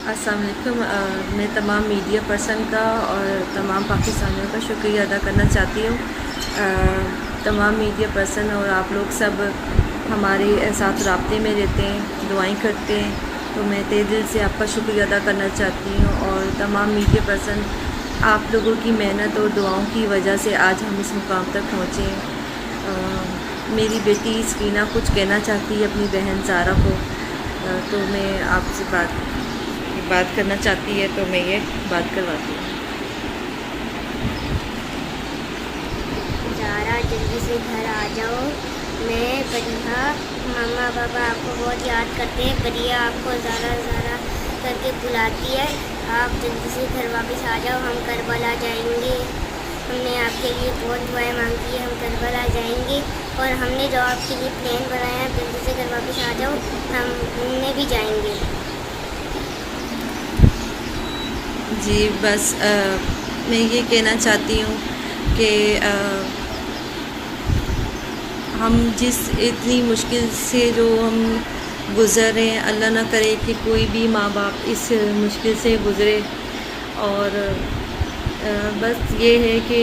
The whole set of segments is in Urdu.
السلام علیکم۔ میں تمام میڈیا پرسن کا اور تمام پاکستانیوں کا شکریہ ادا کرنا چاہتی ہوں۔ تمام میڈیا پرسن اور آپ لوگ سب ہمارے ساتھ رابطے میں رہتے ہیں، دعائیں کرتے ہیں، تو میں تہہ دل سے آپ کا شکریہ ادا کرنا چاہتی ہوں۔ اور تمام میڈیا پرسن، آپ لوگوں کی محنت اور دعاؤں کی وجہ سے آج ہم اس مقام تک پہنچے ہیں۔ میری بیٹی سکینہ کچھ کہنا چاہتی ہے اپنی بہن زارا کو، تو میں آپ سے بات کرنا چاہتی ہے، تو میں یہ بات کرواتی ہوں۔ زارا جلدی سے گھر آ جاؤ، میں بڑھیا ماما بابا آپ کو بہت یاد کرتے ہیں، بڑھیا آپ کو زارا زارا کر کے بلاتی ہے، آپ جلدی سے گھر واپس آ جاؤ، ہم کربلا جائیں گے، ہم نے آپ کے لیے بہت دعائیں مانگی ہے، ہم کربلا جائیں گے، اور ہم نے جو آپ کے لیے پلان بنایا ہے، جلدی سے گھر واپس آ جاؤ، ہم گھومنے بھی جائیں گے۔ جی بس میں یہ کہنا چاہتی ہوں کہ ہم جس اتنی مشکل سے جو ہم گزر رہے ہیں، اللہ نہ کرے کہ کوئی بھی ماں باپ اس مشکل سے گزرے، اور بس یہ ہے کہ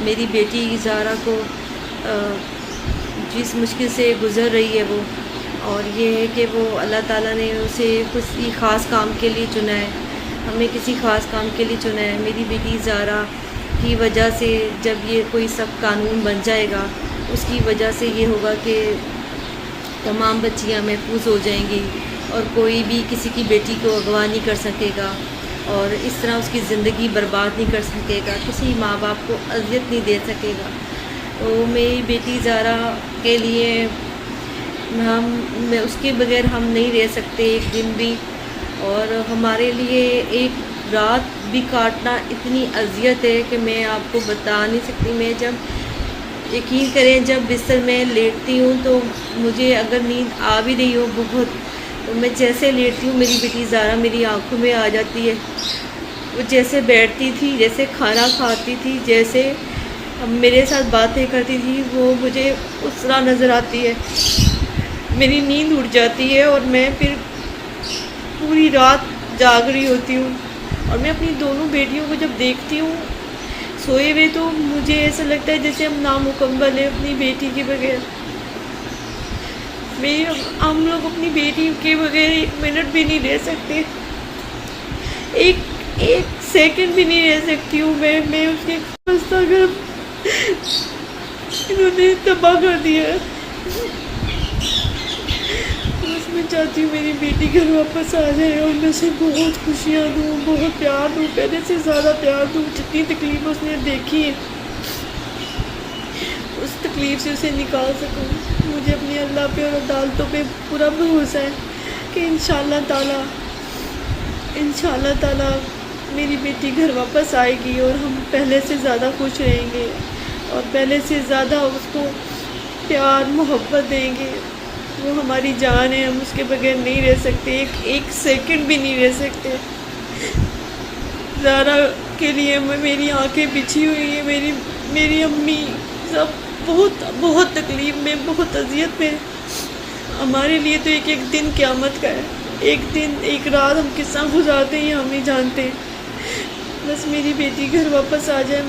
میری بیٹی زارا کو جس مشکل سے گزر رہی ہے وہ، اور یہ ہے کہ وہ اللہ تعالیٰ نے اسے کسی خاص کام کے لیے چنا ہے، ہمیں کسی خاص کام کے لیے چنا ہے۔ میری بیٹی زارا کی وجہ سے جب یہ کوئی سخت قانون بن جائے گا، اس کی وجہ سے یہ ہوگا کہ تمام بچیاں محفوظ ہو جائیں گی، اور کوئی بھی کسی کی بیٹی کو اغوا نہیں کر سکے گا، اور اس طرح اس کی زندگی برباد نہیں کر سکے گا، کسی ماں باپ کو اذیت نہیں دے سکے گا۔ تو میری بیٹی زارا کے لیے میں اس کے بغیر ہم نہیں رہ سکتے ایک دن بھی، اور ہمارے لیے ایک رات بھی کاٹنا اتنی اذیت ہے کہ میں آپ کو بتا نہیں سکتی۔ میں جب یقین کریں جب بستر میں لیٹتی ہوں تو مجھے اگر نیند آ بھی رہی ہو بہت، تو میں جیسے لیٹتی ہوں میری بیٹی زارا میری آنکھوں میں آ جاتی ہے، وہ جیسے بیٹھتی تھی، جیسے کھانا کھاتی تھی، جیسے میرے ساتھ باتیں کرتی تھی، وہ مجھے اس طرح نظر آتی ہے، میری نیند اڑ جاتی ہے، اور میں پھر پوری رات جاگ رہی ہوتی ہوں، اور میں اپنی دونوں بیٹیوں کو جب دیکھتی ہوں سوئے ہوئے تو مجھے ایسا لگتا ہے جیسے ہم نامکمل ہیں اپنی بیٹی کے بغیر۔ ہم لوگ اپنی بیٹی کے بغیر ایک منٹ بھی نہیں رہ سکتے، ایک سیکنڈ بھی نہیں رہ سکتی ہوں میں اس کے گھر انہوں نے تباہ کر دیا ہے۔ بس میں چاہتی ہوں میری بیٹی گھر واپس آ جائے، اور میں اسے بہت خوشیاں دوں، بہت پیار دوں، پہلے سے زیادہ پیار دوں، جتنی تکلیف اس نے دیکھی ہے اس تکلیف سے اسے نکال سکوں۔ مجھے اپنی اللہ پہ اور عدالتوں پہ پورا بھروسہ ہے کہ انشاءاللہ تعالی میری بیٹی گھر واپس آئے گی، اور ہم پہلے سے زیادہ خوش رہیں گے، اور پہلے سے زیادہ اس کو پیار محبت دیں گے۔ وہ ہماری جان ہے، ہم اس کے بغیر نہیں رہ سکتے، ایک سیکنڈ بھی نہیں رہ سکتے۔ زارا کے لیے میری آنکھیں بچھی ہوئی ہیں، میری امی سب بہت تکلیف میں، بہت اذیت میں۔ ہمارے لیے تو ایک دن قیامت کا ہے، ایک رات ہم کس طرح گزارتے ہیں یہ ہم نہیں جانتے۔ بس میری بیٹی گھر واپس آ جائے،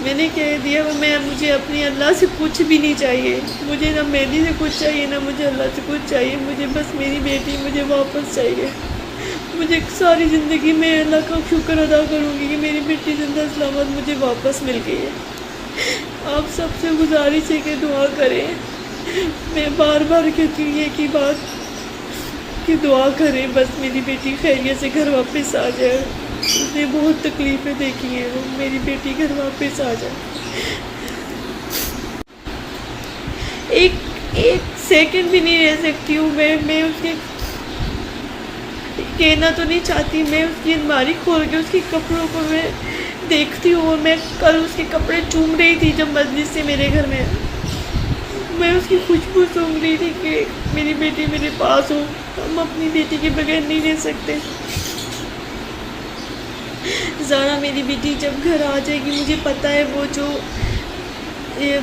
میں نے کہہ دیا مجھے اپنی اللہ سے کچھ بھی نہیں چاہیے، مجھے نہ مہدی سے کچھ چاہیے، نہ مجھے اللہ سے کچھ چاہیے، مجھے بس میری بیٹی مجھے واپس چاہیے۔ مجھے ساری زندگی میں اللہ کا شکر ادا کروں گی کہ میری بیٹی زندہ سلامت مجھے واپس مل گئی ہے۔ آپ سب سے گزارش ہے کہ دعا کریں، میں بار بار کہتی ہوں یہ کی بات کہ دعا کریں، بس میری بیٹی خیریت سے گھر واپس آ جائے۔ اس نے بہت تکلیفیں دیکھی ہیں، وہ میری بیٹی گھر واپس آ جائے۔ ایک سیکنڈ بھی نہیں رہ سکتی ہوں میں اس کے کہنا تو نہیں چاہتی، میں اس کی الماری کھول کے اس کے کپڑوں کو میں دیکھتی ہوں، اور میں کل اس کے کپڑے چوم رہی تھی جب مسجد سے میرے گھر میں اس کی خوشبو سونگھ رہی تھی کہ میری بیٹی میرے پاس ہو، ہم اپنی بیٹی کے بغیر نہیں رہ سکتے۔ زارا میری بیٹی جب گھر آ جائے گی، مجھے پتہ ہے وہ جو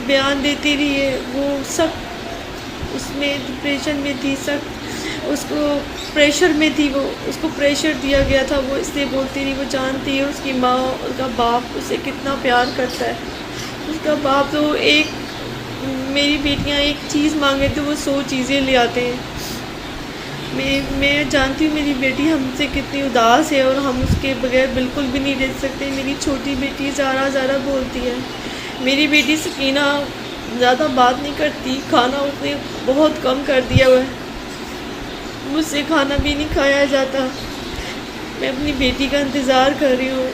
بیان دیتی رہی ہے وہ سخت، اس میں ڈپریشن میں تھی، سخت اس کو پریشر میں تھی، وہ اس کو پریشر دیا گیا تھا، وہ اس لیے بولتی نہیں، وہ جانتی ہے اس کی ماں، اس کا باپ اسے کتنا پیار کرتا ہے۔ اس کا باپ تو میری بیٹیاں ایک چیز مانگے تو وہ 100 چیزیں لے آتے ہیں۔ میں جانتی ہوں میری بیٹی ہم سے کتنی اداس ہے اور ہم اس کے بغیر بالکل بھی نہیں رہ سکتے۔ میری چھوٹی بیٹی زارا بولتی ہے، میری بیٹی سکینہ زیادہ بات نہیں کرتی، کھانا اس نے بہت کم کر دیا ہوا ہے، مجھ سے کھانا بھی نہیں کھایا جاتا۔ میں اپنی بیٹی کا انتظار کر رہی ہوں۔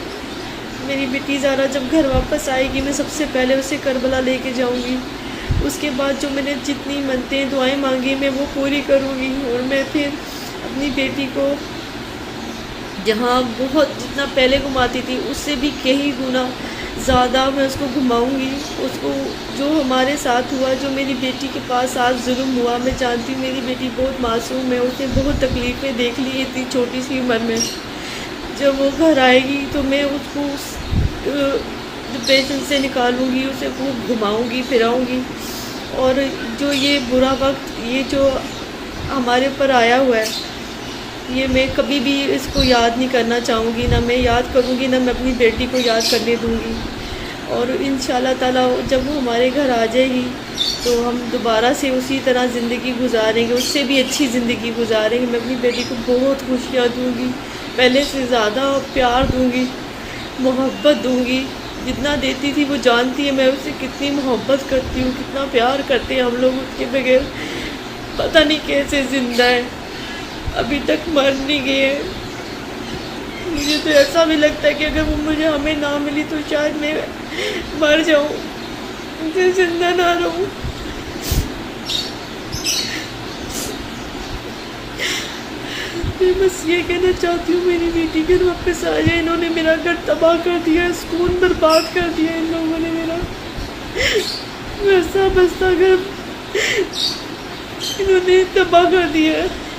میری بیٹی زارا جب گھر واپس آئے گی میں سب سے پہلے اسے کربلا لے کے جاؤں گی، اس کے بعد جو میں نے جتنی منتیں دعائیں مانگی میں وہ پوری کروں گی، اور میں پھر اپنی بیٹی کو جہاں جتنا پہلے گھماتی تھی اس سے بھی کئی گنا زیادہ میں اس کو گھماؤں گی۔ اس کو جو ہمارے ساتھ ہوا، جو میری بیٹی کے پاس آج ظلم ہوا، میں جانتی ہوں میری بیٹی بہت معصوم ہے، اس نے بہت تکلیفیں دیکھ لی اتنی چھوٹی سی عمر میں۔ جب وہ گھر آئے گی تو میں اس کو ڈپریشن سے نکالوں گی، اسے خوب گھماؤں گی پھراؤں گی، اور جو یہ برا وقت یہ جو ہمارے اوپر آیا ہوا ہے یہ میں کبھی بھی اس کو یاد نہیں کرنا چاہوں گی، نہ میں یاد کروں گی، نہ میں اپنی بیٹی کو یاد کرنے دوں گی۔ اور انشاءاللہ تعالیٰ جب وہ ہمارے گھر آ جائے گی تو ہم دوبارہ سے اسی طرح زندگی گزاریں گے، اس سے بھی اچھی زندگی گزاریں گے۔ میں اپنی بیٹی کو بہت خوشیاں دوں گی، پہلے سے زیادہ پیار دوں گی، محبت دوں گی، جتنا دیتی تھی وہ جانتی ہے میں اسے کتنی محبت کرتی ہوں، کتنا پیار کرتے ہیں ہم لوگ اس کے بغیر پتہ نہیں کیسے زندہ ہے، ابھی تک مر نہیں گئے ہیں۔ مجھے تو ایسا بھی لگتا ہے کہ اگر وہ ہمیں نہ ملی تو شاید میں مر جاؤں، مجھے زندہ نہ رہوں۔ میں بس یہ کہنا چاہتی ہوں میری بیٹی گھر واپس آ جائے، انہوں نے میرا گھر تباہ کر دیا، سکون برباد کر دیا ان لوگوں نے، میرا ویسا بستا گھر انہوں نے تباہ کر دیا ہے۔